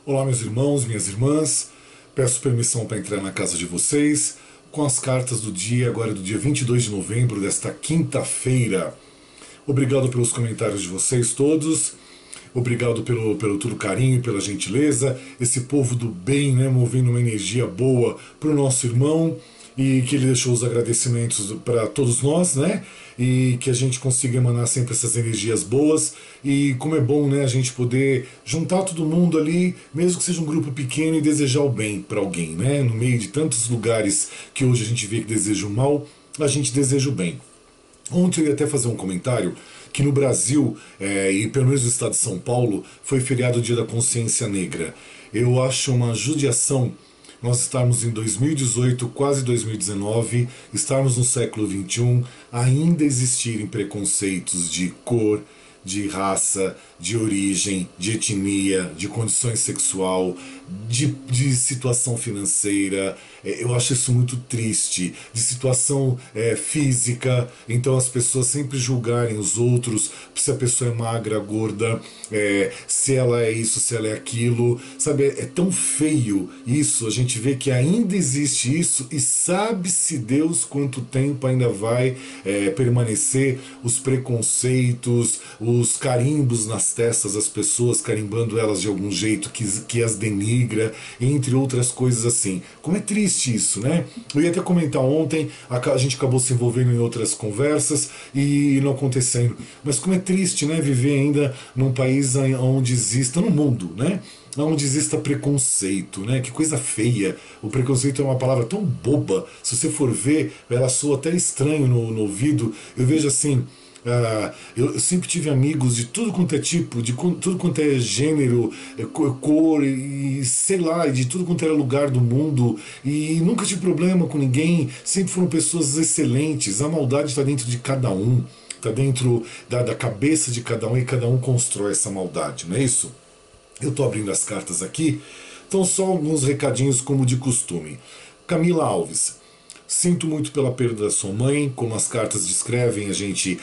Olá, meus irmãos, minhas irmãs. Peço permissão para entrar na casa de vocês com as cartas do dia, agora do dia 22 de novembro, desta quinta-feira. Obrigado pelos comentários de vocês todos. Obrigado pelo todo carinho, pela gentileza. Esse povo do bem, né, movendo uma energia boa para o nosso irmão, e que ele deixou os agradecimentos para todos nós, né? E que a gente consiga emanar sempre essas energias boas. E como é bom, né, a gente poder juntar todo mundo ali, mesmo que seja um grupo pequeno, e desejar o bem para alguém, né? No meio de tantos lugares que hoje a gente vê que desejam o mal, a gente deseja o bem. Ontem eu ia até fazer um comentário que no Brasil, e pelo menos no estado de São Paulo, foi feriado o Dia da Consciência Negra. Eu acho uma judiação nós estarmos em 2018, quase 2019, estarmos no século XXI, ainda existirem preconceitos de cor, de raça, de origem, de etnia, de condições sexual, de situação financeira. Eu acho isso muito triste, de situação física. Então as pessoas sempre julgarem os outros se a pessoa é magra, gorda, se ela é isso, se ela é aquilo, sabe? É tão feio isso. A gente vê que ainda existe isso, e sabe-se Deus quanto tempo ainda vai permanecer os preconceitos, os carimbos nas testas das pessoas, carimbando elas de algum jeito que as denigra, entre outras coisas assim. Como é triste isso, né? Eu ia até comentar ontem, a gente acabou se envolvendo em outras conversas e não acontecendo. Mas como é triste, né, viver ainda num país onde exista, no mundo, né, onde exista preconceito, né? Que coisa feia. O preconceito é uma palavra tão boba. Se você for ver, ela soa até estranho no ouvido. Eu vejo assim. Eu sempre tive amigos de tudo quanto é tipo, de tudo quanto é gênero, cor e sei lá, de tudo quanto era lugar do mundo, e nunca tive problema com ninguém. Sempre foram pessoas excelentes. A maldade está dentro de cada um, está dentro da cabeça de cada um, e cada um constrói essa maldade, não é isso? Eu estou abrindo as cartas aqui, então só alguns recadinhos como de costume. Camila Alves: sinto muito pela perda da sua mãe, como as cartas descrevem, a gente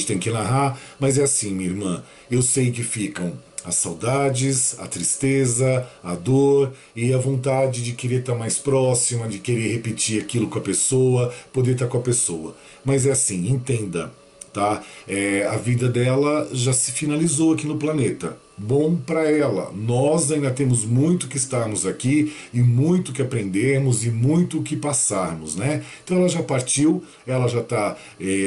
tem que narrar, mas é assim, minha irmã, eu sei que ficam as saudades, a tristeza, a dor e a vontade de querer estar mais próxima, de querer repetir aquilo com a pessoa, poder estar com a pessoa. Mas é assim, entenda, tá? A vida dela já se finalizou aqui no planeta. Bom para ela. Nós ainda temos muito que estarmos aqui, e muito que aprendermos, e muito que passarmos, né? Então ela já partiu, ela já está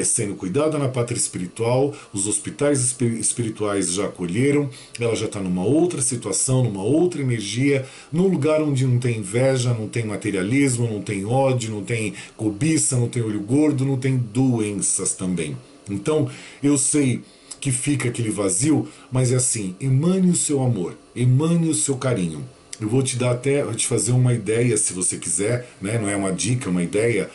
sendo cuidada na pátria espiritual, os hospitais espirituais já acolheram, ela já está numa outra situação, numa outra energia, num lugar onde não tem inveja, não tem materialismo, não tem ódio, não tem cobiça, não tem olho gordo, não tem doenças também. Então eu sei que fica aquele vazio, mas é assim, emane o seu amor, emane o seu carinho. Eu vou te dar até, vou te fazer uma ideia, se você quiser, né? Não é uma dica, é uma ideia.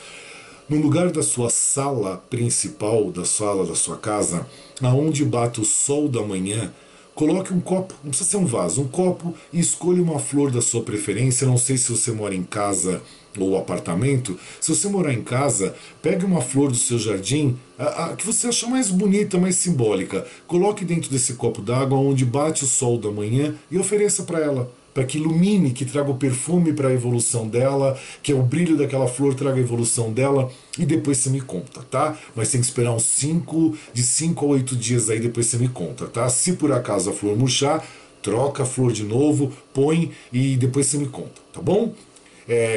No lugar da sua sala principal, da sala da sua casa, aonde bate o sol da manhã, coloque um copo, não precisa ser um vaso, um copo, e escolha uma flor da sua preferência. Não sei se você mora em casa ou apartamento. Se você morar em casa, pegue uma flor do seu jardim, a que você achar mais bonita, mais simbólica, coloque dentro desse copo d'água onde bate o sol da manhã e ofereça para ela, para que ilumine, que traga o perfume para a evolução dela, que o brilho daquela flor traga a evolução dela, e depois você me conta, tá? Mas tem que esperar de 5 a 8 dias aí, depois você me conta, tá? Se por acaso a flor murchar, troca a flor de novo, põe, e depois você me conta, tá bom?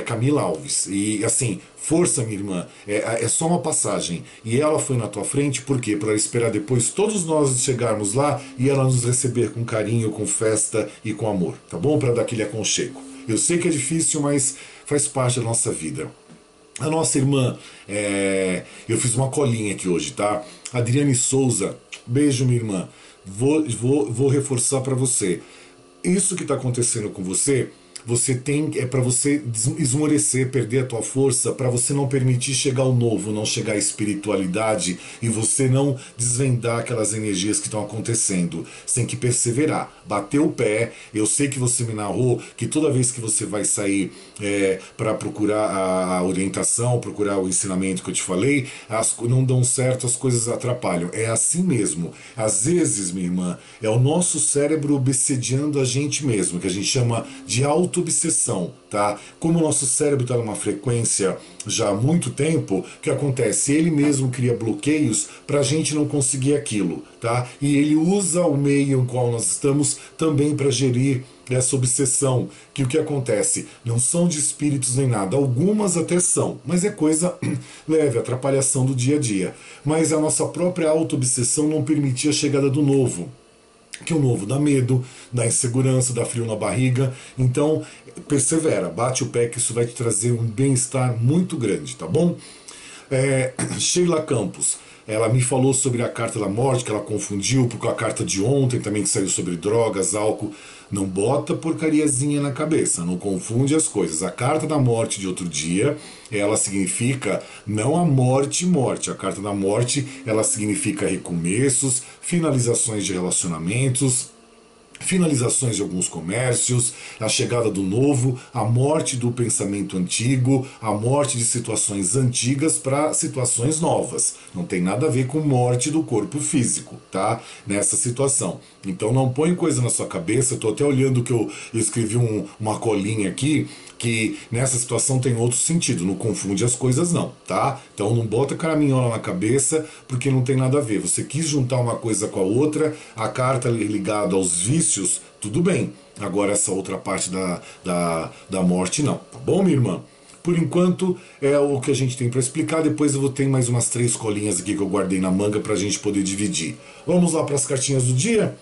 Camila Alves. E assim, força, minha irmã, é só uma passagem. E ela foi na tua frente, por quê? Para esperar depois todos nós chegarmos lá e ela nos receber com carinho, com festa e com amor, tá bom? Para dar aquele aconchego. Eu sei que é difícil, mas faz parte da nossa vida. A nossa irmã, eu fiz uma colinha aqui hoje, tá? Adriane Souza, beijo, minha irmã. Vou reforçar para você. Isso que está acontecendo com você você tem, é para você esmorecer, perder a tua força, para você não permitir chegar ao novo, não chegar à espiritualidade e você não desvendar aquelas energias que estão acontecendo. Você tem que perseverar, bater o pé. Eu sei que você me narrou que toda vez que você vai sair para procurar a orientação, procurar o ensinamento que eu te falei, não dão certo, as coisas atrapalham. É assim mesmo. Às vezes, minha irmã, é o nosso cérebro obsediando a gente mesmo, que a gente chama de auto-obsessão, tá? Como o nosso cérebro está numa frequência já há muito tempo, o que acontece? Ele mesmo cria bloqueios para a gente não conseguir aquilo, tá? E ele usa o meio em qual nós estamos também para gerir essa obsessão, que o que acontece? Não são de espíritos nem nada, algumas até são, mas é coisa leve, atrapalhação do dia a dia. Mas a nossa própria auto-obsessão não permitia a chegada do novo, que o novo dá medo, dá insegurança, dá frio na barriga. Então, persevera, bate o pé que isso vai te trazer um bem-estar muito grande, tá bom? Sheila Campos, ela me falou sobre a carta da morte, que ela confundiu com a carta de ontem também, que saiu sobre drogas, álcool. Não bota porcariazinha na cabeça, não confunde as coisas. A carta da morte de outro dia, ela significa não a morte, morte. A carta da morte, ela significa recomeços, finalizações de relacionamentos, finalizações de alguns comércios, a chegada do novo, a morte do pensamento antigo, a morte de situações antigas para situações novas. Não tem nada a ver com morte do corpo físico, tá? Nessa situação. Então não põe coisa na sua cabeça. Estou até olhando que eu escrevi uma colinha aqui, que nessa situação tem outro sentido, não confunde as coisas não, tá? Então não bota caraminhola na cabeça, porque não tem nada a ver. Você quis juntar uma coisa com a outra, a carta ligada aos vícios, tudo bem. Agora essa outra parte da morte não, tá bom, minha irmã? Por enquanto é o que a gente tem para explicar, depois eu vou ter mais umas 3 colinhas aqui que eu guardei na manga pra gente poder dividir. Vamos lá para as cartinhas do dia?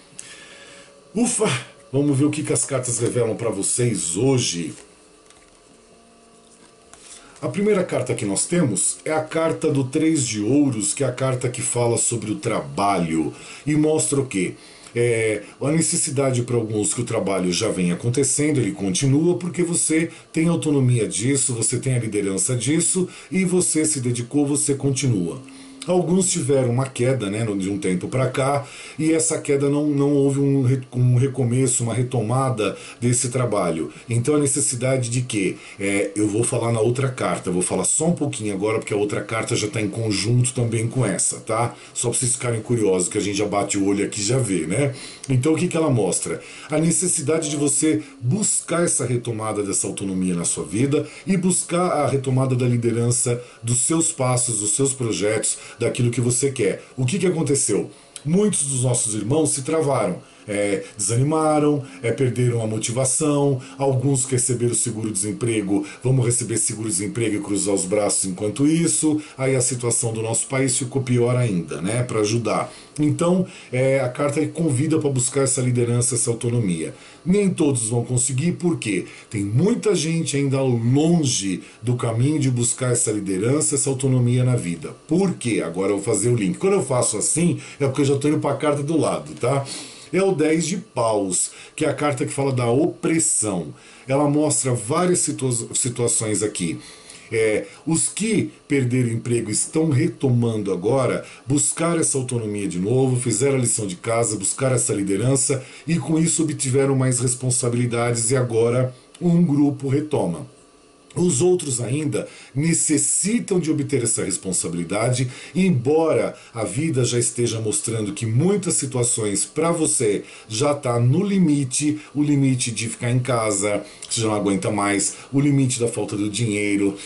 Ufa! Vamos ver o que as cartas revelam para vocês hoje. A primeira carta que nós temos é a carta do 3 de ouros, que é a carta que fala sobre o trabalho e mostra o quê? A necessidade para alguns que o trabalho já vem acontecendo, ele continua porque você tem autonomia disso, você tem a liderança disso e você se dedicou, você continua. Alguns tiveram uma queda, né, de um tempo para cá, e essa queda não houve um recomeço, uma retomada desse trabalho. Então a necessidade de que eu vou falar na outra carta, vou falar só um pouquinho agora, porque a outra carta já está em conjunto também com essa, tá? Só para vocês ficarem curiosos, que a gente já bate o olho aqui e já vê, né? Então o que ela mostra? A necessidade de você buscar essa retomada dessa autonomia na sua vida e buscar a retomada da liderança dos seus passos, dos seus projetos, daquilo que você quer. O que aconteceu? Muitos dos nossos irmãos se travaram, desanimaram, perderam a motivação. Alguns que receberam seguro-desemprego, vamos receber seguro-desemprego e cruzar os braços enquanto isso. Aí a situação do nosso país ficou pior ainda, né, para ajudar. Então a carta convida para buscar essa liderança, essa autonomia. Nem todos vão conseguir, porque tem muita gente ainda longe do caminho de buscar essa liderança, essa autonomia na vida. Por quê? Agora eu vou fazer o link. Quando eu faço assim, é porque eu já estou indo para a carta do lado, tá? É o 10 de paus, que é a carta que fala da opressão. Ela mostra várias situações aqui. Os que perderam o emprego estão retomando agora, buscar essa autonomia de novo, fizeram a lição de casa, buscaram essa liderança e com isso obtiveram mais responsabilidades e agora um grupo retoma. Os outros ainda necessitam de obter essa responsabilidade, embora a vida já esteja mostrando que muitas situações para você já está no limite, o limite de ficar em casa, você já não aguenta mais, o limite da falta do dinheiro,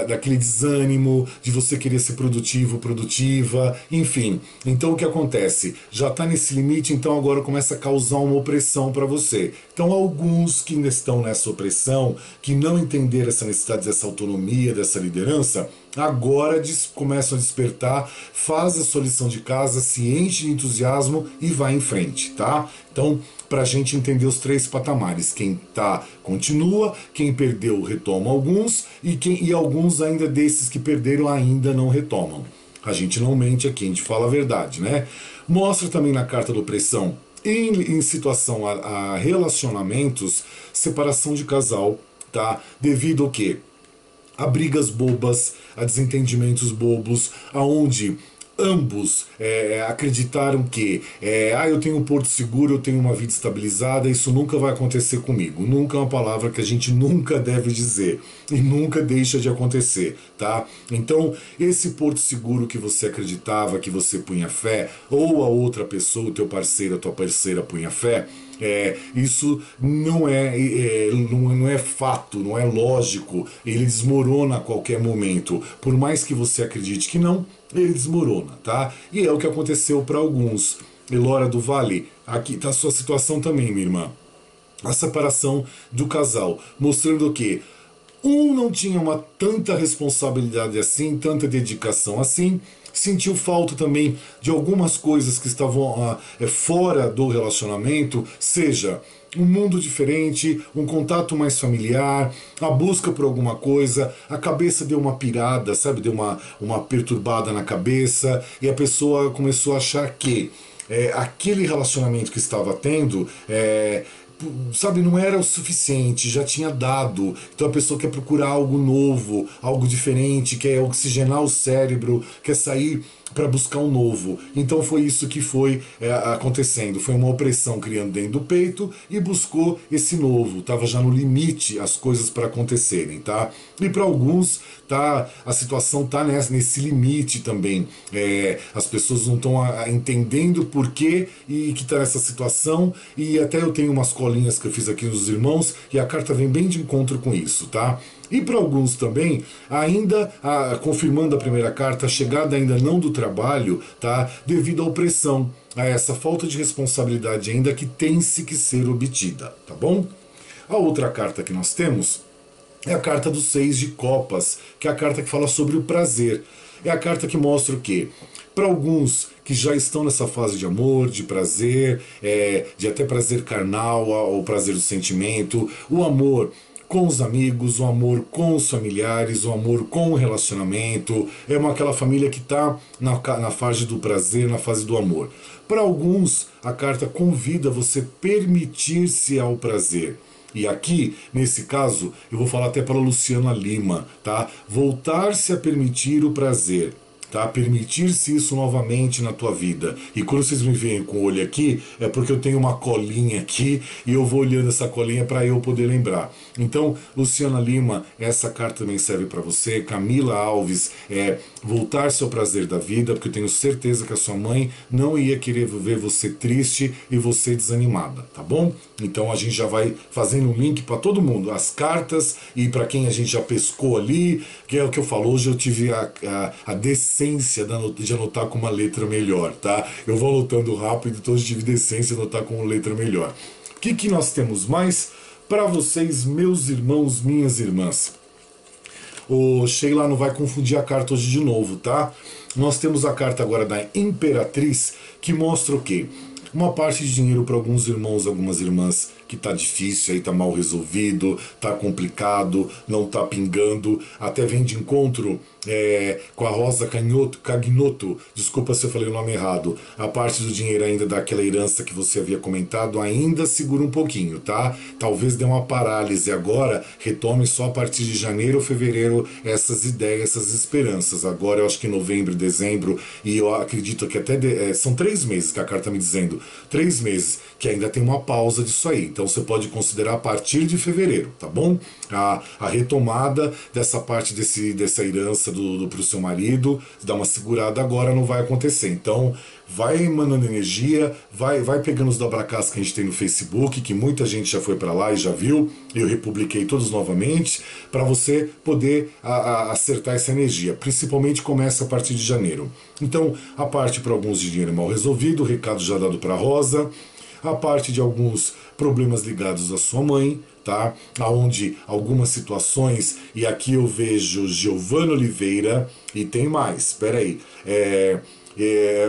daquele desânimo, de você querer ser produtivo, produtiva, enfim. Então o que acontece? Já está nesse limite, então agora começa a causar uma opressão para você. Então alguns que ainda estão nessa opressão, que não entenderam essa necessidade dessa autonomia, dessa liderança, agora começam a despertar, faz a sua lição de casa, se enche de entusiasmo e vai em frente, tá? Então, para a gente entender os 3 patamares, quem tá continua, quem perdeu retoma alguns e alguns ainda desses que perderam ainda não retomam. A gente não mente aqui, a gente fala a verdade, né? Mostra também na carta da opressão Em situação a relacionamentos, separação de casal, tá? Devido ao quê? A brigas bobas, a desentendimentos bobos, aonde ambos acreditaram que eu tenho um porto seguro, eu tenho uma vida estabilizada, isso nunca vai acontecer comigo. Nunca é uma palavra que a gente nunca deve dizer e nunca deixa de acontecer, tá? Então, esse porto seguro que você acreditava, que você punha fé, ou a outra pessoa, o teu parceiro, a tua parceira punha fé, isso não é fato, não é lógico, ele desmorona a qualquer momento. Por mais que você acredite que não, ele desmorona, tá? E é o que aconteceu para alguns. Elora do Vale, aqui está a sua situação também, minha irmã. A separação do casal, mostrando que um não tinha uma tanta responsabilidade assim, tanta dedicação assim, sentiu falta também de algumas coisas que estavam fora do relacionamento, seja um mundo diferente, um contato mais familiar, a busca por alguma coisa, a cabeça deu uma pirada, sabe, deu uma perturbada na cabeça, e a pessoa começou a achar que aquele relacionamento que estava tendo sabe, não era o suficiente, já tinha dado. Então a pessoa quer procurar algo novo, algo diferente, quer oxigenar o cérebro, quer sair para buscar um novo. Então foi isso que foi acontecendo. Foi uma opressão criando dentro do peito e buscou esse novo. Estava já no limite as coisas para acontecerem, tá? E para alguns, tá, a situação tá nesse limite também. As pessoas não estão entendendo por quê e que está nessa situação. E até eu tenho umas colinhas que eu fiz aqui nos irmãos e a carta vem bem de encontro com isso, tá? E para alguns também, ainda confirmando a primeira carta, a chegada ainda não do trabalho, tá? Devido à opressão, a essa falta de responsabilidade ainda que tem-se que ser obtida, tá bom? A outra carta que nós temos é a carta dos 6 de copas, que é a carta que fala sobre o prazer. É a carta que mostra o quê? Para alguns que já estão nessa fase de amor, de prazer, de até prazer carnal, ou prazer do sentimento, o amor com os amigos, o amor com os familiares, o amor com o relacionamento, aquela família que está na fase do prazer, na fase do amor. Para alguns, a carta convida você permitir-se ao prazer. E aqui, nesse caso, eu vou falar até para a Luciana Lima, tá? Voltar-se a permitir o prazer. Tá? Permitir-se isso novamente na tua vida. E quando vocês me veem com o olho aqui, é porque eu tenho uma colinha aqui e eu vou olhando essa colinha para eu poder lembrar. Então, Luciana Lima, essa carta também serve para você. Camila Alves, voltar-se ao prazer da vida, porque eu tenho certeza que a sua mãe não ia querer ver você triste e você desanimada, tá bom? Então a gente já vai fazendo um link para todo mundo, as cartas, e para quem a gente já pescou ali, que é o que eu falo, hoje eu tive a decência de anotar com uma letra melhor, tá? Eu vou anotando rápido, então eu tive decência de anotar com uma letra melhor. O que nós temos mais para vocês, meus irmãos, minhas irmãs? O Sheila não vai confundir a carta hoje de novo, tá? Nós temos a carta agora da Imperatriz, que mostra o quê? Uma parte de dinheiro para alguns irmãos, algumas irmãs, que tá difícil, aí tá mal resolvido, tá complicado, não tá pingando, até vem de encontro com a Rosa Cagnoto, desculpa se eu falei o nome errado, a parte do dinheiro ainda daquela herança que você havia comentado ainda segura um pouquinho, tá? Talvez dê uma parálise agora, retome só a partir de janeiro ou fevereiro essas ideias, essas esperanças. Agora eu acho que novembro, dezembro, e eu acredito que até são 3 meses que a carta tá me dizendo, 3 meses, que ainda tem uma pausa disso aí. Então você pode considerar a partir de fevereiro, tá bom? A retomada dessa parte dessa herança pro seu marido, dar uma segurada agora não vai acontecer. Então vai emanando energia, vai pegando os dobracás que a gente tem no Facebook, que muita gente já foi para lá e já viu, eu republiquei todos novamente, para você poder acertar essa energia. Principalmente começa a partir de janeiro. Então a parte para alguns de dinheiro mal resolvido, o recado já dado para Rosa, a parte de alguns problemas ligados à sua mãe, tá? Aonde algumas situações, e aqui eu vejo Giovana Oliveira, e tem mais, espera aí,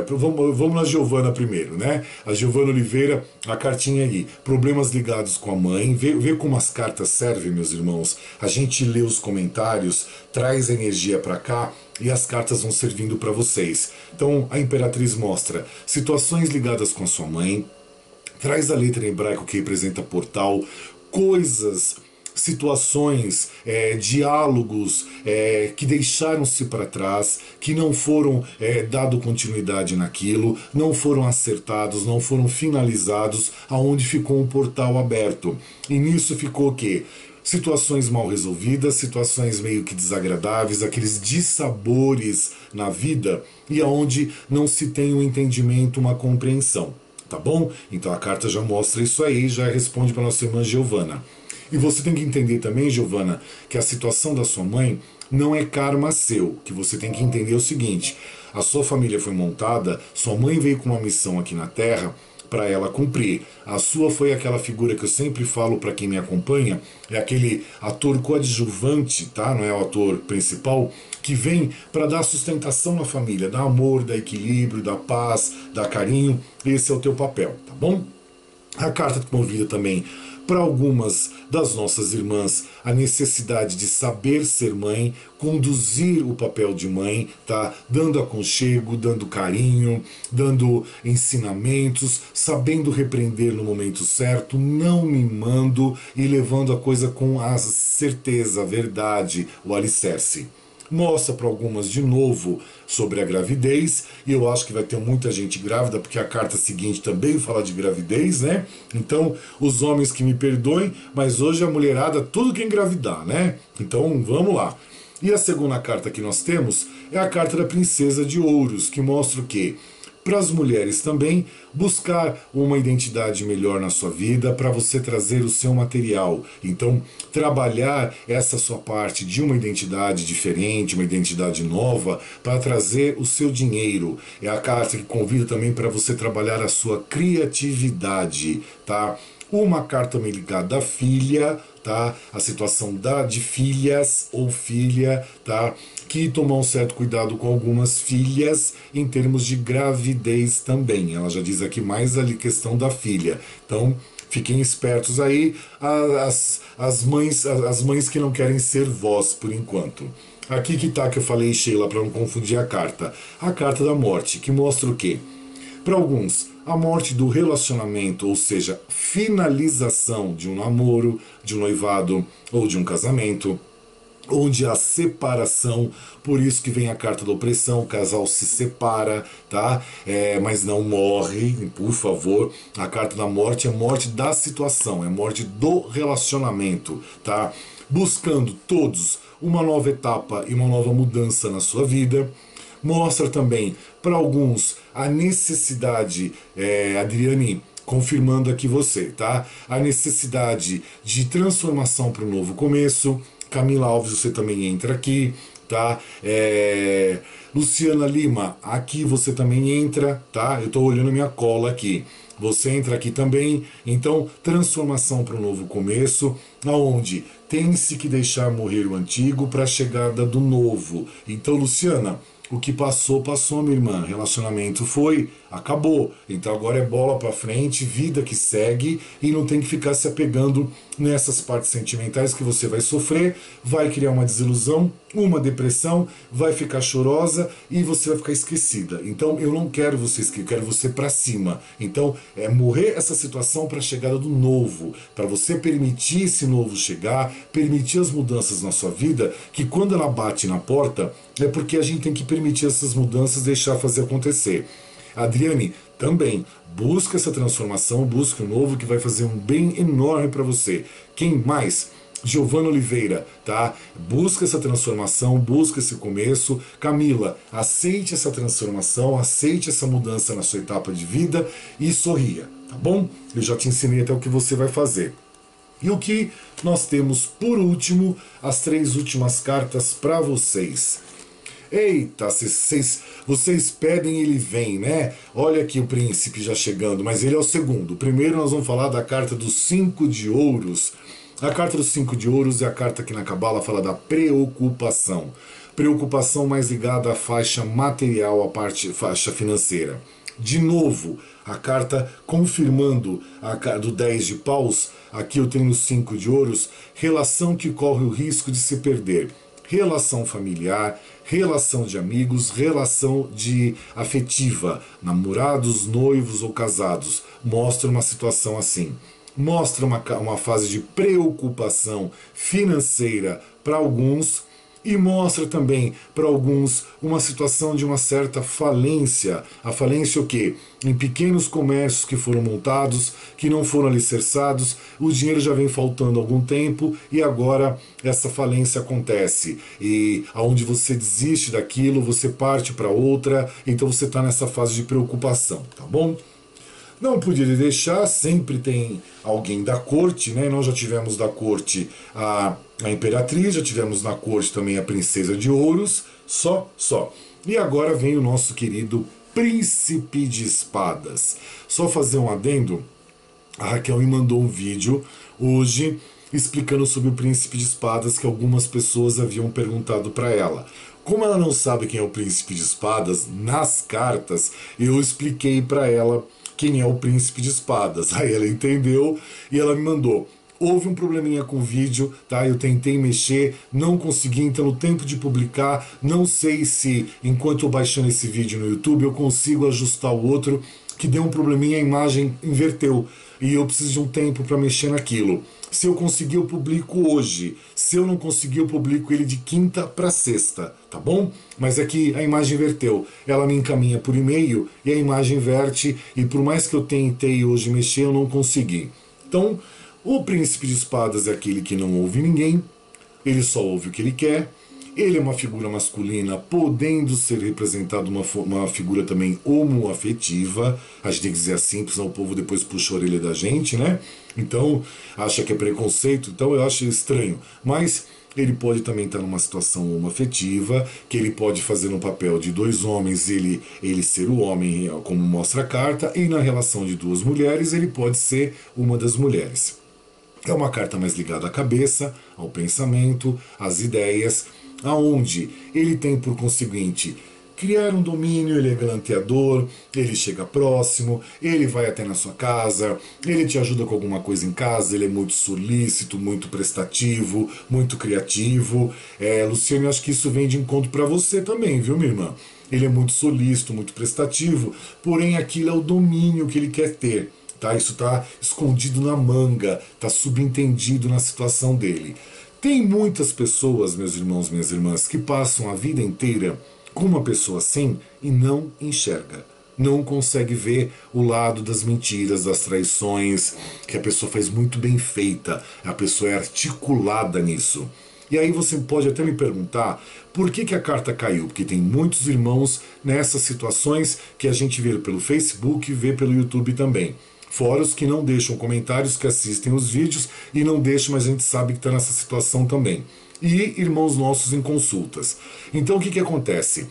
vamos na Giovana primeiro, né? A Giovana Oliveira, a cartinha aí, problemas ligados com a mãe, vê como as cartas servem, meus irmãos. A gente lê os comentários, traz energia para cá, e as cartas vão servindo para vocês. Então a Imperatriz mostra situações ligadas com a sua mãe, Traz a letra em hebraico que representa portal, coisas, situações, diálogos que deixaram-se para trás, que não foram dado continuidade naquilo, não foram acertados, não foram finalizados, aonde ficou um portal aberto. E nisso ficou o quê? Situações mal resolvidas, situações meio que desagradáveis, aqueles dissabores na vida e aonde não se tem um entendimento, uma compreensão. Tá bom? Então a carta já mostra isso aí, já responde para nossa irmã Giovana. E você tem que entender também, Giovana, que a situação da sua mãe não é karma seu. Que você tem que entender o seguinte: a sua família foi montada, sua mãe veio com uma missão aqui na Terra para ela cumprir. A sua foi aquela figura que eu sempre falo para quem me acompanha, é aquele ator coadjuvante, tá? Não é o ator principal, que vem para dar sustentação na família, dar amor, dar equilíbrio, dar paz, dar carinho. Esse é o teu papel, tá bom? A carta convida também para algumas das nossas irmãs a necessidade de saber ser mãe, conduzir o papel de mãe, tá? Dando aconchego, dando carinho, dando ensinamentos, sabendo repreender no momento certo, não mimando e levando a coisa com a certeza, a verdade, o alicerce. Mostra para algumas de novo sobre a gravidez, e eu acho que vai ter muita gente grávida, porque a carta seguinte também fala de gravidez, né? Então, os homens que me perdoem, mas hoje a mulherada tudo que engravidar, né? Então, vamos lá. E a segunda carta que nós temos é a carta da Princesa de Ouros, que mostra o quê? Para as mulheres também, buscar uma identidade melhor na sua vida para você trazer o seu material. Então, trabalhar essa sua parte de uma identidade diferente, uma identidade nova, para trazer o seu dinheiro. É a carta que convida também para você trabalhar a sua criatividade, tá? Uma carta também ligada à filha, tá? A situação de filhas ou filha, tá? Que tomar um certo cuidado com algumas filhas em termos de gravidez também. Ela já diz aqui mais ali questão da filha. Então, fiquem espertos aí, as mães que não querem ser vós por enquanto. Aqui que tá que eu falei, Sheila, para não confundir a carta. A carta da morte, que mostra o quê? Para alguns, a morte do relacionamento, ou seja, finalização de um namoro, de um noivado ou de um casamento, onde há separação, por isso que vem a carta da opressão, o casal se separa, tá? Mas não morre, por favor. A carta da morte é morte da situação, é morte do relacionamento, tá? Buscando todos uma nova etapa e uma nova mudança na sua vida. Mostra também para alguns a necessidade, Adriane, confirmando aqui você, tá? A necessidade de transformação para um novo começo. Camila Alves, você também entra aqui, tá? Luciana Lima, aqui você também entra, tá? Eu estou olhando minha cola aqui. Você entra aqui também. Então, transformação para um novo começo, aonde tem-se que deixar morrer o antigo para a chegada do novo. Então, Luciana, o que passou, passou, minha irmã. Relacionamento foi, acabou. Então agora é bola pra frente, vida que segue, e não tem que ficar se apegando nessas partes sentimentais que você vai sofrer, vai criar uma desilusão, uma depressão, vai ficar chorosa e você vai ficar esquecida. Então eu não quero você esquecer, eu quero você pra cima. Então é morrer essa situação para a chegada do novo, para você permitir esse novo chegar, permitir as mudanças na sua vida, que quando ela bate na porta, é porque a gente tem que permitir essas mudanças, deixar fazer acontecer. Adriane, também, busca essa transformação, busca o novo que vai fazer um bem enorme para você. Quem mais? Giovana Oliveira, tá? Busca essa transformação, busca esse começo. Camila, aceite essa transformação, aceite essa mudança na sua etapa de vida e sorria, tá bom? Eu já te ensinei até o que você vai fazer. E o que nós temos por último, as 3 últimas cartas para vocês. Eita, vocês pedem, ele vem, né? Olha aqui o príncipe já chegando, mas ele é o segundo. Primeiro nós vamos falar da carta dos 5 de ouros. A carta dos 5 de ouros é a carta que na Cabala fala da preocupação. Preocupação mais ligada à faixa material, à faixa financeira. De novo, a carta confirmando a do 10 de paus, aqui eu tenho os 5 de ouros, relação que corre o risco de se perder. relação familiar, relação de amigos, relação de afetiva, namorados, noivos ou casados. Mostra uma situação assim. Mostra uma fase de preocupação financeira para alguns e mostra também para alguns uma situação de uma certa falência. A falência o quê? Em pequenos comércios que foram montados, que não foram alicerçados, o dinheiro já vem faltando há algum tempo e agora essa falência acontece. E aonde você desiste daquilo, você parte para outra, então você está nessa fase de preocupação, tá bom? Não poderia deixar, sempre tem alguém da corte, né? Nós já tivemos da corte a imperatriz, já tivemos na corte também a princesa de ouros, só. E agora vem o nosso querido príncipe de espadas. Só fazer um adendo, a Raquel me mandou um vídeo hoje explicando sobre o príncipe de espadas que algumas pessoas haviam perguntado para ela. Como ela não sabe quem é o príncipe de espadas, nas cartas eu expliquei para ela quem é o príncipe de espadas. Aí ela entendeu e ela me mandou. Houve um probleminha com o vídeo, tá? Eu tentei mexer, não consegui, então no tempo de publicar, não sei se enquanto eu baixando esse vídeo no YouTube eu consigo ajustar o outro, que deu um probleminha, a imagem inverteu. E eu preciso de um tempo para mexer naquilo. Se eu conseguir, eu publico hoje. Se eu não conseguir, eu publico ele de quinta para sexta, tá bom? Mas aqui a imagem inverteu. Ela me encaminha por e-mail e a imagem inverte. E por mais que eu tentei hoje mexer, eu não consegui. Então, o príncipe de espadas é aquele que não ouve ninguém. Ele só ouve o que ele quer. Ele é uma figura masculina, podendo ser representado uma figura também homoafetiva. A gente tem que dizer assim, porque senão o povo depois puxa a orelha da gente, né? Então, acha que é preconceito, então eu acho estranho. Mas ele pode também estar numa situação homoafetiva, que ele pode fazer no papel de dois homens, ele ser o homem, como mostra a carta, e na relação de duas mulheres, ele pode ser uma das mulheres. É uma carta mais ligada à cabeça, ao pensamento, às ideias, aonde ele tem por conseguinte criar um domínio, ele é galanteador, ele chega próximo, ele vai até na sua casa, ele te ajuda com alguma coisa em casa, ele é muito solícito, muito prestativo, muito criativo. Luciano, eu acho que isso vem de encontro para você também, viu, minha irmã? Ele é muito solícito, muito prestativo, porém aquilo é o domínio que ele quer ter. Tá? Isso está escondido na manga, está subentendido na situação dele. Tem muitas pessoas, meus irmãos, minhas irmãs, que passam a vida inteira com uma pessoa assim e não enxerga. Não consegue ver o lado das mentiras, das traições, que a pessoa faz muito bem feita, a pessoa é articulada nisso. E aí você pode até me perguntar por que a carta caiu, porque tem muitos irmãos nessas situações que a gente vê pelo Facebook e vê pelo YouTube também. Fora os que não deixam comentários, que assistem os vídeos e não deixam, mas a gente sabe que está nessa situação também. E irmãos nossos em consultas. Então o que acontece?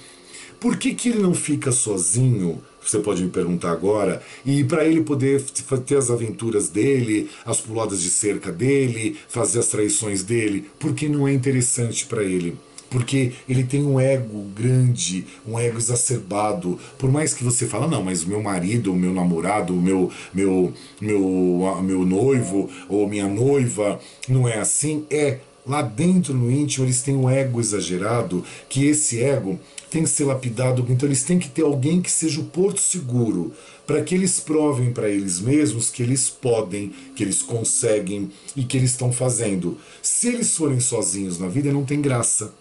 Por que ele não fica sozinho? Você pode me perguntar agora. E para ele poder ter as aventuras dele, as puladas de cerca dele, fazer as traições dele, porque não é interessante para ele? Porque ele tem um ego grande, um ego exacerbado. Por mais que você fala, não, mas o meu marido, o meu namorado, o meu noivo ou minha noiva não é assim, lá dentro no íntimo eles têm um ego exagerado, que esse ego tem que ser lapidado, então eles têm que ter alguém que seja o porto seguro, para que eles provem para eles mesmos que eles podem, que eles conseguem e que eles estão fazendo. Se eles forem sozinhos na vida, não tem graça.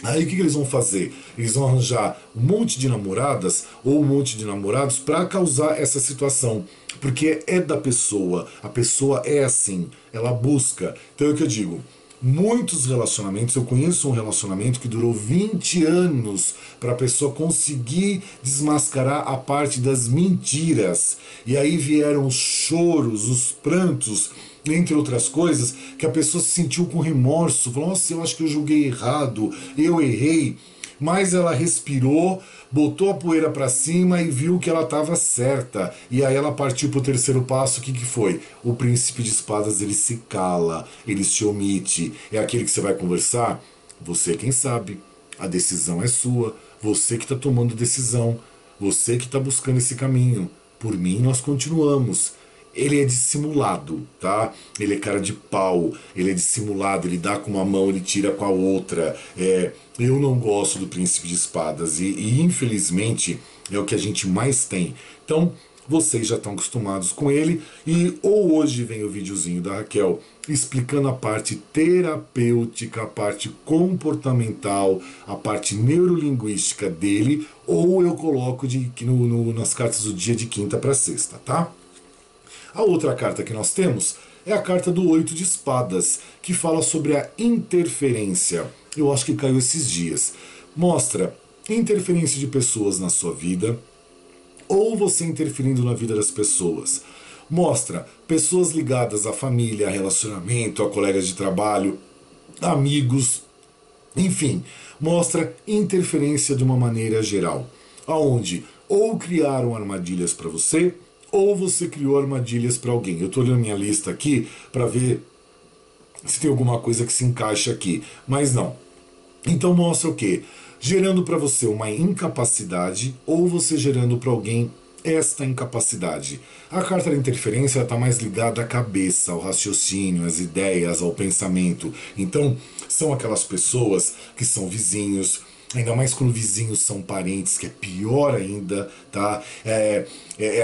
Aí o que eles vão fazer? Eles vão arranjar um monte de namoradas ou um monte de namorados para causar essa situação. Porque é da pessoa, a pessoa é assim, ela busca. Então é o que eu digo. Muitos relacionamentos, eu conheço um relacionamento que durou 20 anos para a pessoa conseguir desmascarar a parte das mentiras. E aí vieram os choros, os prantos, entre outras coisas, que a pessoa se sentiu com remorso, falou, nossa, eu acho que eu julguei errado, eu errei. Mas ela respirou, botou a poeira para cima e viu que ela estava certa. E aí ela partiu para o terceiro passo, o que foi? O príncipe de espadas, ele se cala, ele se omite. É aquele que você vai conversar? Você é quem sabe, a decisão é sua, você que está tomando decisão, você que está buscando esse caminho. Por mim, nós continuamos. ele é dissimulado, tá? Ele é cara de pau, ele é dissimulado, ele dá com uma mão, ele tira com a outra. Eu não gosto do Príncipe de Espadas e infelizmente é o que a gente mais tem. Então, vocês já estão acostumados com ele e ou hoje vem o videozinho da Raquel explicando a parte terapêutica, a parte comportamental, a parte neurolinguística dele, ou eu coloco nas cartas do dia de quinta para sexta, tá? A outra carta que nós temos é a carta do 8 de espadas, que fala sobre a interferência. Eu acho que caiu esses dias. Mostra interferência de pessoas na sua vida, ou você interferindo na vida das pessoas. Mostra pessoas ligadas à família, a relacionamento, a colegas de trabalho, amigos, enfim. Mostra interferência de uma maneira geral, aonde ou criaram armadilhas para você, ou você criou armadilhas para alguém. Eu estou olhando minha lista aqui para ver se tem alguma coisa que se encaixa aqui, mas não. Então mostra o quê? Gerando para você uma incapacidade ou você gerando para alguém esta incapacidade. A carta da interferência está mais ligada à cabeça, ao raciocínio, às ideias, ao pensamento. Então, são aquelas pessoas que são vizinhos, ainda mais quando vizinhos são parentes, que é pior ainda, tá? É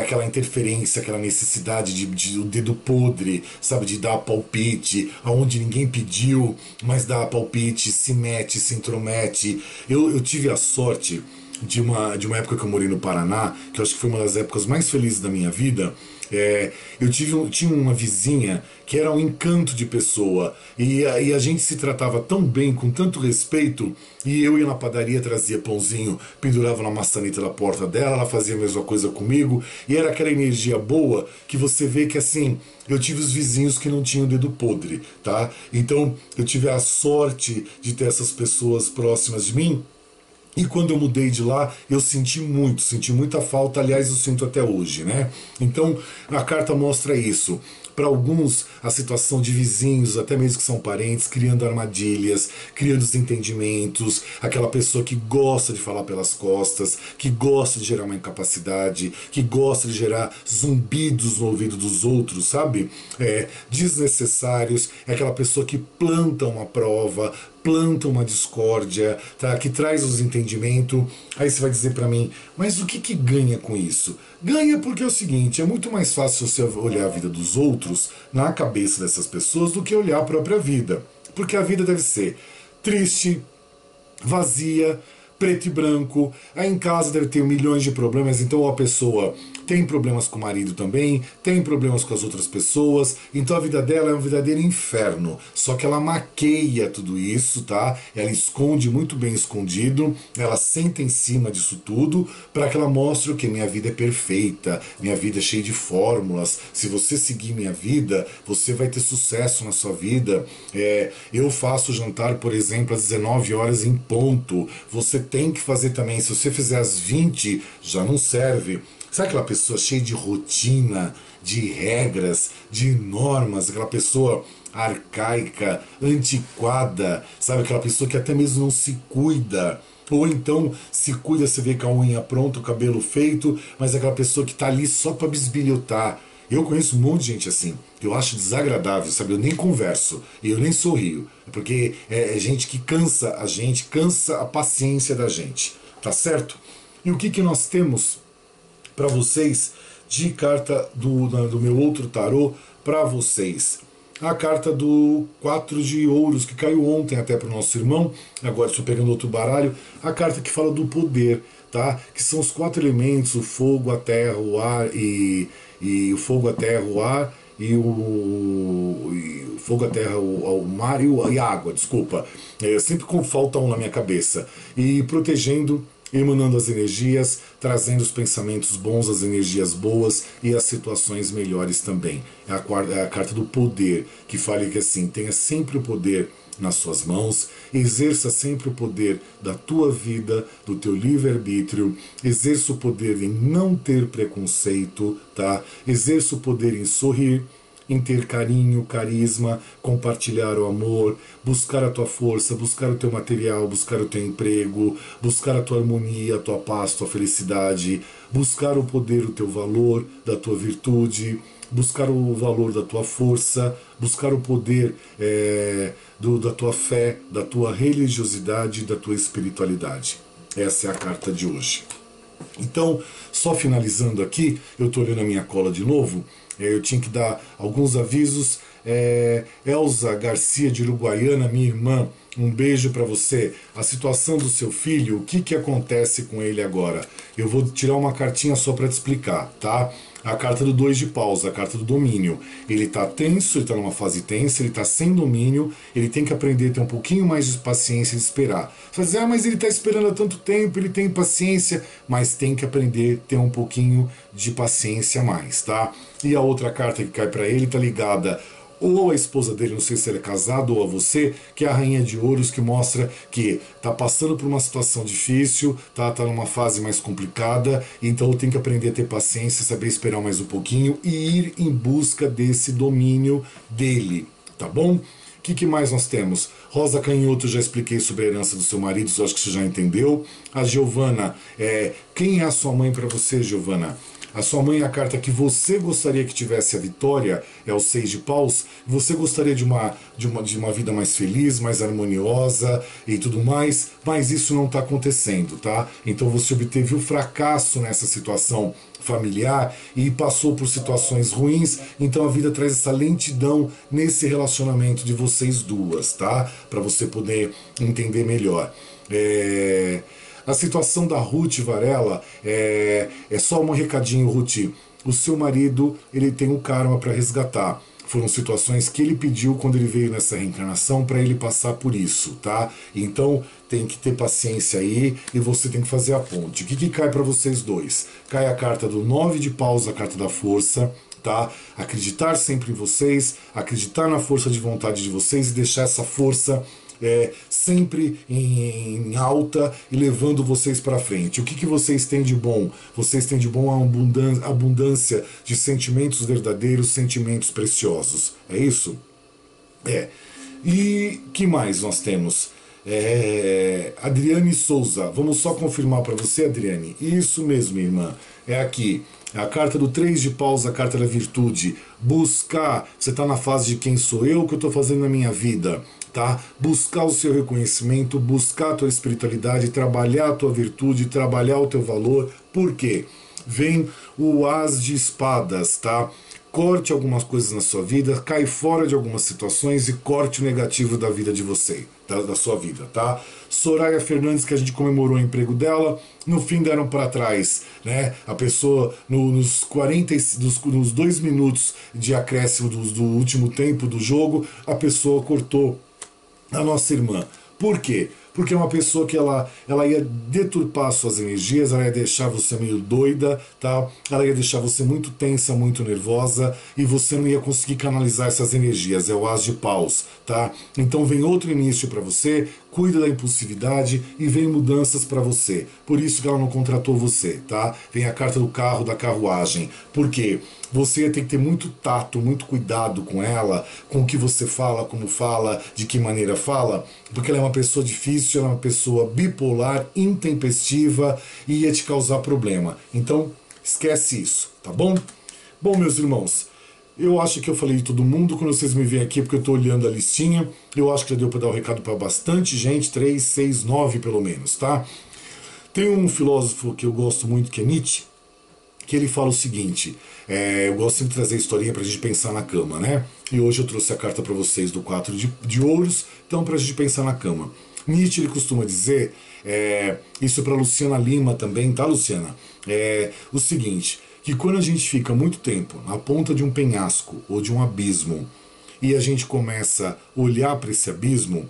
aquela interferência, aquela necessidade de o dedo podre, sabe? De dar palpite, aonde ninguém pediu, mas dá palpite, se mete, se intromete. Eu tive a sorte de uma época que eu morei no Paraná, que eu acho que foi uma das épocas mais felizes da minha vida. Eu tinha uma vizinha que era um encanto de pessoa e a gente se tratava tão bem, com tanto respeito, e eu ia na padaria, trazia pãozinho, pendurava na maçaneta da porta dela, ela fazia a mesma coisa comigo, e era aquela energia boa que você vê que assim, eu tive os vizinhos que não tinham dedo podre, tá? Então eu tive a sorte de ter essas pessoas próximas de mim. E quando eu mudei de lá, eu senti muita falta, aliás, eu sinto até hoje, né? Então, a carta mostra isso. Para alguns, a situação de vizinhos, até mesmo que são parentes, criando armadilhas, criando desentendimentos, aquela pessoa que gosta de falar pelas costas, que gosta de gerar uma incapacidade, que gosta de gerar zumbidos no ouvido dos outros, sabe? Desnecessários, é aquela pessoa que planta uma prova, planta uma discórdia, tá? Que traz os entendimentos. Aí você vai dizer para mim, mas o que ganha com isso? Ganha porque é o seguinte, é muito mais fácil você olhar a vida dos outros na cabeça dessas pessoas do que olhar a própria vida. Porque a vida deve ser triste, vazia, preto e branco. Aí em casa deve ter milhões de problemas, então a pessoa tem problemas com o marido também, tem problemas com as outras pessoas, então a vida dela é um verdadeiro inferno. Só que ela maqueia tudo isso, tá? Ela esconde muito bem escondido, ela senta em cima disso tudo para que ela mostre o que minha vida é perfeita, minha vida é cheia de fórmulas. Se você seguir minha vida, você vai ter sucesso na sua vida. Eu faço jantar, por exemplo, às 19 horas em ponto. Você tem que fazer também. Se você fizer às 20, já não serve. Sabe aquela pessoa cheia de rotina, de regras, de normas, aquela pessoa arcaica, antiquada, sabe? Aquela pessoa que até mesmo não se cuida. Ou então se cuida, você vê com a unha pronta, o cabelo feito, mas é aquela pessoa que tá ali só para bisbilhotar. Eu conheço um monte de gente assim. Eu acho desagradável, sabe? Eu nem converso, eu nem sorrio. Porque é gente que cansa a gente, cansa a paciência da gente. Tá certo? E o que nós temos para vocês de carta do meu outro tarô para vocês? A carta do 4 de ouros, que caiu ontem até para o nosso irmão. Agora estou pegando outro baralho. A carta que fala do poder, tá? Que são os 4 elementos: o fogo, a terra, o ar e o fogo, a terra, o ar e o fogo, a terra, o mar e a água, desculpa. Sempre falta um na minha cabeça. E protegendo, emanando as energias, trazendo os pensamentos bons, as energias boas e as situações melhores também. É a carta do poder, que fala que assim, tenha sempre o poder nas suas mãos, exerça sempre o poder da tua vida, do teu livre-arbítrio, exerça o poder em não ter preconceito, tá? Exerça o poder em sorrir, em ter carinho, carisma, compartilhar o amor, buscar a tua força, buscar o teu material, buscar o teu emprego, buscar a tua harmonia, a tua paz, a tua felicidade, buscar o poder, o teu valor, da tua virtude, buscar o valor da tua força, buscar o poder da tua fé, da tua religiosidade, da tua espiritualidade. Essa é a carta de hoje. Então, só finalizando aqui, eu estou olhando a minha cola de novo, eu tinha que dar alguns avisos. Elza Garcia de Uruguaiana, minha irmã, um beijo para você. A situação do seu filho, o que acontece com ele agora? Eu vou tirar uma cartinha só para te explicar, tá? A carta do 2 de paus, a carta do domínio. Ele está tenso, ele está numa fase tensa, ele está sem domínio, ele tem que aprender a ter um pouquinho mais de paciência e esperar. Você vai dizer, mas ele está esperando há tanto tempo, ele tem paciência, mas tem que aprender a ter um pouquinho de paciência a mais, tá? E a outra carta que cai para ele está ligada ou a esposa dele, não sei se ele é casado, ou a você, que é a Rainha de Ouros, que mostra que está passando por uma situação difícil, tá numa fase mais complicada, então tem que aprender a ter paciência, saber esperar mais um pouquinho e ir em busca desse domínio dele, tá bom? O que mais nós temos? Rosa Canhoto, já expliquei sobre a herança do seu marido, eu acho que você já entendeu. A Giovana, quem é a sua mãe para você, Giovana? A sua mãe é a carta que você gostaria que tivesse a vitória, é o 6 de paus. Você gostaria de uma vida mais feliz, mais harmoniosa e tudo mais, mas isso não está acontecendo, tá? Então você obteve o fracasso nessa situação familiar e passou por situações ruins, então a vida traz essa lentidão nesse relacionamento de vocês duas, tá? Para você poder entender melhor. A situação da Ruth Varela é só um recadinho, Ruth. O seu marido, ele tem um karma para resgatar. Foram situações que ele pediu quando ele veio nessa reencarnação para ele passar por isso, tá? Então tem que ter paciência aí e você tem que fazer a ponte. O que cai para vocês dois? Cai a carta do 9 de paus, a carta da força, tá? Acreditar sempre em vocês, acreditar na força de vontade de vocês e deixar essa força sempre em alta e levando vocês para frente. O que vocês têm de bom? Vocês têm de bom a abundância de sentimentos verdadeiros, sentimentos preciosos. É isso? E que mais nós temos? Adriane Souza. Vamos só confirmar para você, Adriane. Isso mesmo, irmã. É aqui. A carta do 3 de paus, a carta da virtude. Buscar. Você está na fase de quem sou eu, o que eu estou fazendo na minha vida. Tá? Buscar o seu reconhecimento, buscar a tua espiritualidade, trabalhar a tua virtude, trabalhar o teu valor. Por quê? Vem o as de espadas, tá? Corte algumas coisas na sua vida, cai fora de algumas situações e corte o negativo da vida de você, da sua vida, tá? Soraya Fernandes, que a gente comemorou o emprego dela, no fim deram para trás, né? A pessoa, nos 2 minutos de acréscimo do último tempo do jogo, a pessoa cortou a nossa irmã. Por quê? Porque é uma pessoa que ela ia deturpar suas energias, ela ia deixar você meio doida, tá? Ela ia deixar você muito tensa, muito nervosa, e você não ia conseguir canalizar essas energias. É o as de paus, tá? Então vem outro início para você, cuida da impulsividade e vem mudanças para você. Por isso que ela não contratou você, tá? Vem a carta do carro, da carruagem. Por quê? Você tem que ter muito tato, muito cuidado com ela, com o que você fala, como fala, de que maneira fala, porque ela é uma pessoa difícil, ela é uma pessoa bipolar, intempestiva e ia te causar problema. Então, esquece isso, tá bom? Bom, meus irmãos, eu acho que eu falei de todo mundo. Quando vocês me veem aqui, porque eu estou olhando a listinha, eu acho que já deu para dar o recado para bastante gente, 3, 6, 9 pelo menos, tá? Tem um filósofo que eu gosto muito, que é Nietzsche, que ele fala o seguinte, eu gosto sempre de trazer historinha pra gente pensar na cama, né? E hoje eu trouxe a carta para vocês do 4 de ouros, então pra gente pensar na cama. Nietzsche, ele costuma dizer, isso para Luciana Lima também, tá, Luciana? O seguinte, que quando a gente fica muito tempo na ponta de um penhasco ou de um abismo e a gente começa a olhar para esse abismo,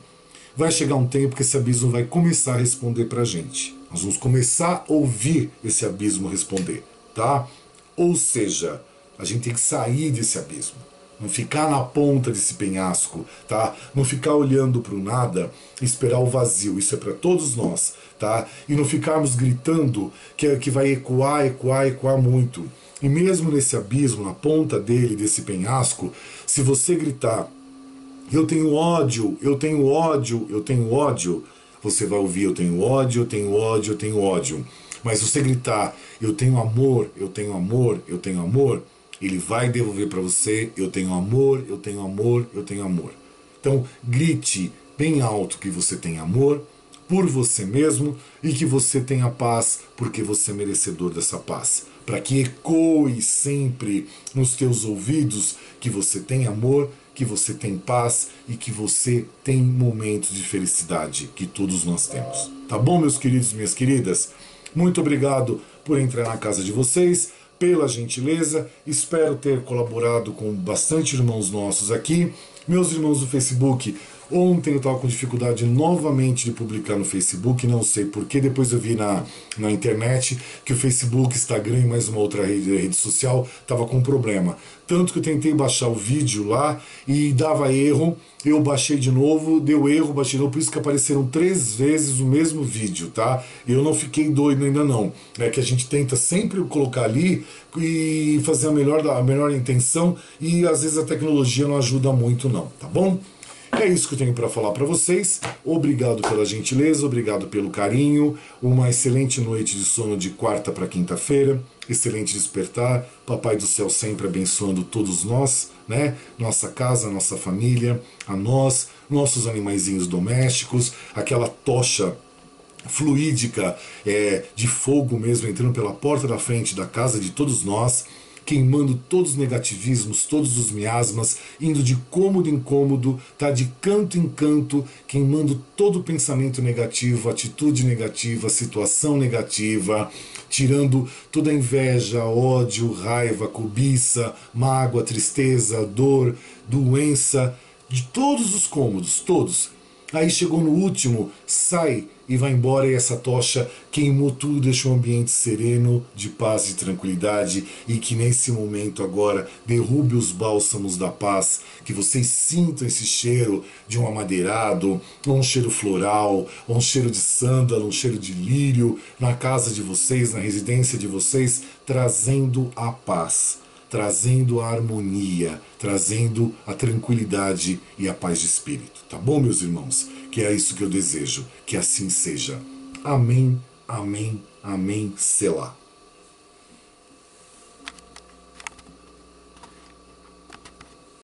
vai chegar um tempo que esse abismo vai começar a responder pra gente. Nós vamos começar a ouvir esse abismo responder. Tá? Ou seja, a gente tem que sair desse abismo, não ficar na ponta desse penhasco, tá? Não ficar olhando para o nada e esperar o vazio. Isso é para todos nós, tá? E não ficarmos gritando que vai ecoar muito. E mesmo nesse abismo, na ponta dele, desse penhasco, se você gritar, eu tenho ódio, eu tenho ódio, eu tenho ódio, você vai ouvir, eu tenho ódio, eu tenho ódio, eu tenho ódio. Mas se você gritar, eu tenho amor, eu tenho amor, eu tenho amor, ele vai devolver para você, eu tenho amor, eu tenho amor, eu tenho amor. Então, grite bem alto que você tem amor por você mesmo e que você tenha paz porque você é merecedor dessa paz. Para que ecoe sempre nos teus ouvidos que você tem amor, que você tem paz e que você tem momentos de felicidade, que todos nós temos. Tá bom, meus queridos e minhas queridas? Muito obrigado por entrar na casa de vocês, pela gentileza. Espero ter colaborado com bastante irmãos nossos aqui. Meus irmãos do Facebook, ontem eu estava com dificuldade novamente de publicar no Facebook, não sei porquê, depois eu vi na internet que o Facebook, Instagram e mais uma outra rede social estava com problema. Tanto que eu tentei baixar o vídeo lá e dava erro, eu baixei de novo, deu erro, baixei de novo, por isso que apareceram 3 vezes o mesmo vídeo, tá? Eu não fiquei doido ainda não, é que a gente tenta sempre colocar ali e fazer a melhor intenção e às vezes a tecnologia não ajuda muito não, tá bom? É isso que eu tenho para falar para vocês. Obrigado pela gentileza, obrigado pelo carinho. Uma excelente noite de sono de quarta para quinta-feira. Excelente despertar. Papai do céu sempre abençoando todos nós, né? Nossa casa, nossa família, a nós, nossos animaizinhos domésticos, aquela tocha fluídica de fogo mesmo entrando pela porta da frente da casa de todos nós, queimando todos os negativismos, todos os miasmas, indo de cômodo em cômodo, tá, de canto em canto, queimando todo o pensamento negativo, atitude negativa, situação negativa, tirando toda a inveja, ódio, raiva, cobiça, mágoa, tristeza, dor, doença, de todos os cômodos, todos. Aí chegou no último, sai e vai embora, e essa tocha queimou tudo, deixou um ambiente sereno, de paz e tranquilidade, e que nesse momento agora derrube os bálsamos da paz, que vocês sintam esse cheiro de um amadeirado, ou um cheiro floral, ou um cheiro de sândalo, um cheiro de lírio, na casa de vocês, na residência de vocês, trazendo a paz, trazendo a harmonia, trazendo a tranquilidade e a paz de espírito. Tá bom, meus irmãos? Que é isso que eu desejo, que assim seja. Amém, amém, amém, selá.